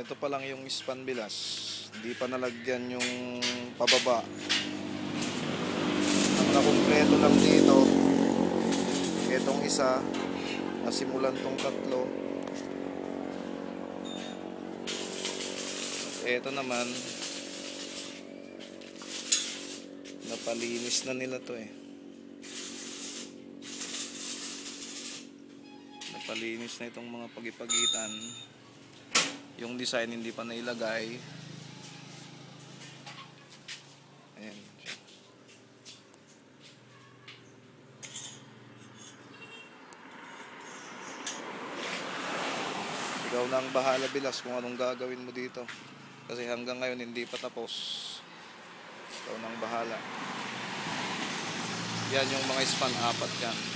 Ito pa lang yung span bilas, hindi pa nalagyan yung pababa. Ang nakumpleto lang dito itong isa, nasimulan tong tatlo. Ito naman napalinis na nila to eh. Napalinis na itong mga pagipagitan. Yung design hindi pa nailagay. Ayan. Ikaw na ang bahala bilas kung anong gagawin mo dito. Kasi hanggang ngayon hindi pa tapos. Ikaw na ang bahala. Yan yung mga span, 4 yan.